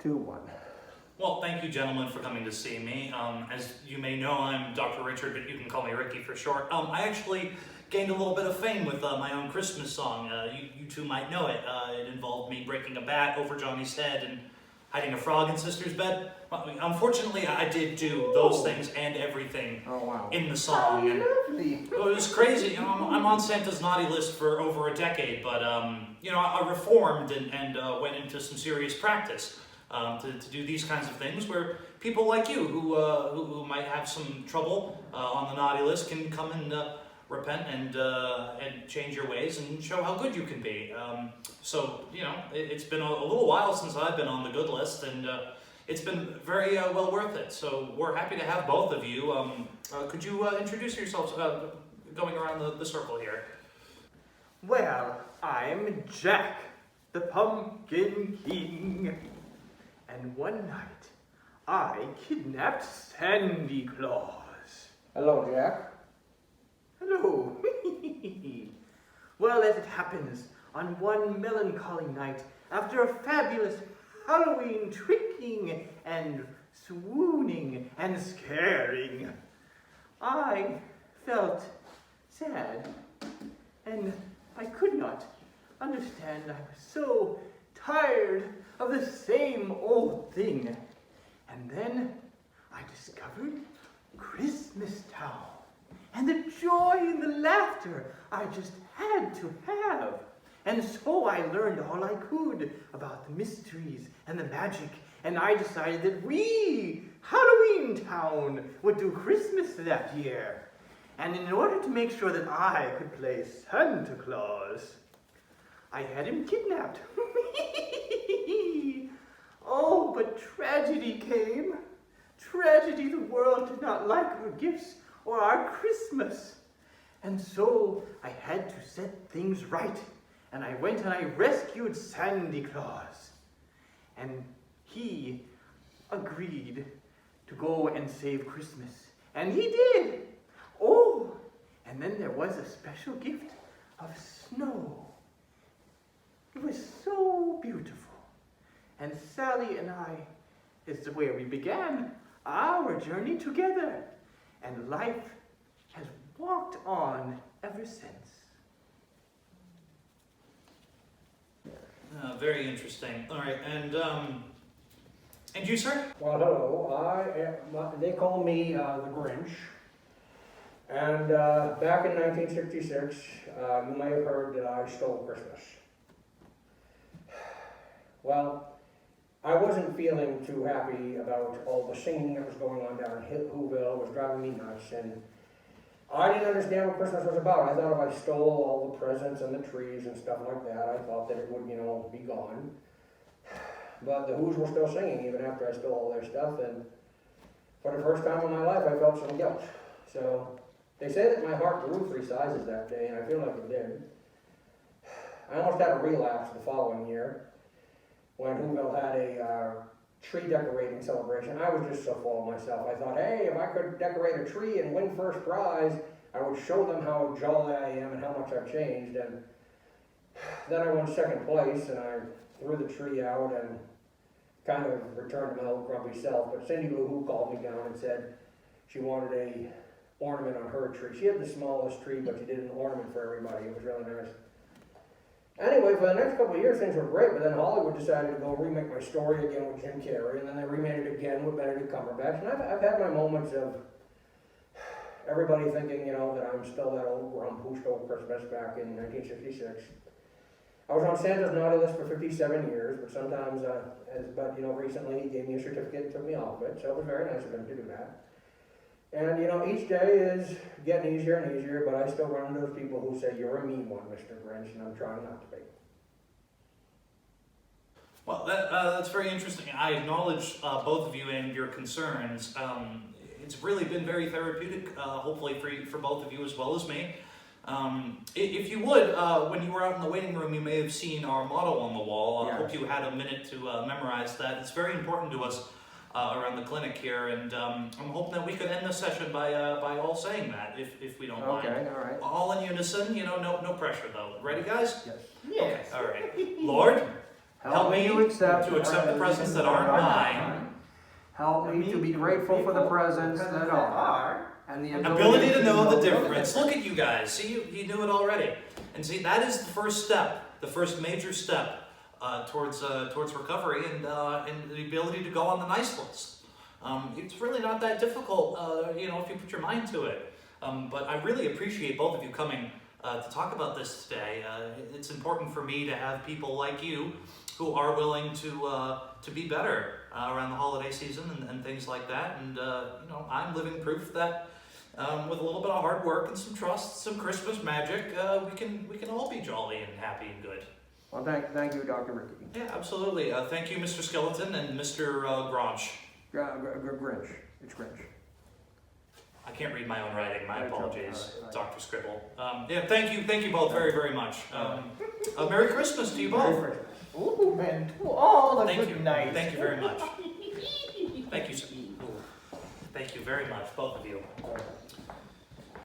2-1. Well, thank you, gentlemen, for coming to see me. As you may know, I'm Dr. Richard, but you can call me Ricky for short. I actually gained a little bit of fame with my own Christmas song. You two might know it. It involved me breaking a bat over Johnny's head and hiding a frog in Sister's bed. Well, unfortunately, I did do those things and everything in the song. And it was crazy. I'm on Santa's naughty list for over a decade, but I reformed and went into some serious practice. To do these kinds of things where people like you who might have some trouble on the naughty list can come and repent and change your ways and show how good you can be. It's been a little while since I've been on the good list, and it's been very well worth it. So we're happy to have both of you. Could you introduce yourselves going around the circle here? Well, I'm Jack, the Pumpkin King. And one night, I kidnapped Sandy Claus. Hello, Jack. Hello. Well, as it happens, on one melancholy night, after a fabulous Halloween tricking and swooning and scaring, I felt sad, and I could not understand. I was so tired of the same old thing. And then I discovered Christmas Town and the joy and the laughter I just had to have. And so I learned all I could about the mysteries and the magic, and I decided that we, Halloween Town, would do Christmas that year. And in order to make sure that I could play Santa Claus, I had him kidnapped. Oh, but tragedy came. Tragedy, the world did not like our gifts or our Christmas. And so I had to set things right. And I went and I rescued Sandy Claus. And he agreed to go and save Christmas. And he did. Oh, and then there was a special gift of snow. It was so beautiful. And Sally and I is where we began our journey together. And life has walked on ever since. Very interesting. All right, and you, sir? Well, hello. They call me the Grinch. And back in 1966, you may have heard that I stole Christmas. Well, I wasn't feeling too happy about all the singing that was going on down in Whoville. It was driving me nuts, and I didn't understand what Christmas was about. I thought if I stole all the presents and the trees and stuff like that, I thought that it would, be gone. But the Who's were still singing even after I stole all their stuff, and for the first time in my life, I felt some guilt. So they say that my heart grew 3 sizes that day, and I feel like it did. I almost had a relapse the following year, when Whoville had a tree decorating celebration. I was just so full of myself. I thought, hey, if I could decorate a tree and win first prize, I would show them how jolly I am and how much I've changed. And then I won second place, and I threw the tree out and kind of returned to my old grumpy self. But Cindy Lou Who called me down and said she wanted a ornament on her tree. She had the smallest tree, but she did an ornament for everybody. It was really nice. Anyway, for the next couple of years, things were great, but then Hollywood decided to go remake my story again with Jim Carrey, and then they remade it again with Benedict Cumberbatch, and I've had my moments of everybody thinking, that I'm still that old grump who stole Christmas back in 1966. I was on Santa's naughty list for 57 years, but sometimes, recently he gave me a certificate and took me off it, so it was very nice of him to do that. And, each day is getting easier and easier, but I still run into those people who say, you're a mean one, Mr. Grinch, and I'm trying not to be. Well, that's very interesting. I acknowledge both of you and your concerns. It's really been very therapeutic, hopefully for both of you as well as me. If you would, when you were out in the waiting room, you may have seen our motto on the wall. I hope you had a minute to memorize that. It's very important to us around the clinic here, and I'm hoping that we could end the session by all saying that, if we don't mind. Okay, all right. All in unison, no pressure though. Ready, guys? Yes. Yes. Okay, all right. Lord, Help me to accept the presents that aren't mine. Help me to be grateful for the presents that are. And the Ability to know the difference. Look at you guys. See, you knew it already. And see, that is the first step, the first major step towards recovery and the ability to go on the nice list. It's really not that difficult, if you put your mind to it. But I really appreciate both of you coming to talk about this today. It's important for me to have people like you who are willing to be better around the holiday season and things like that. And I'm living proof that with a little bit of hard work and some trust, some Christmas magic, we can all be jolly and happy and good. Well, thank you, Dr. Ricky. Yeah, absolutely. Thank you, Mr. Skellington and Mr. Grinch. Grinch. It's Grinch. I can't read my own writing. My apologies, All right. Dr. Scribble. Thank you both very, very much. Merry Christmas to you both. Merry Christmas. Ooh, and to all a Thank good you. night. Thank you very much. Thank you, sir. Thank you very much, both of you.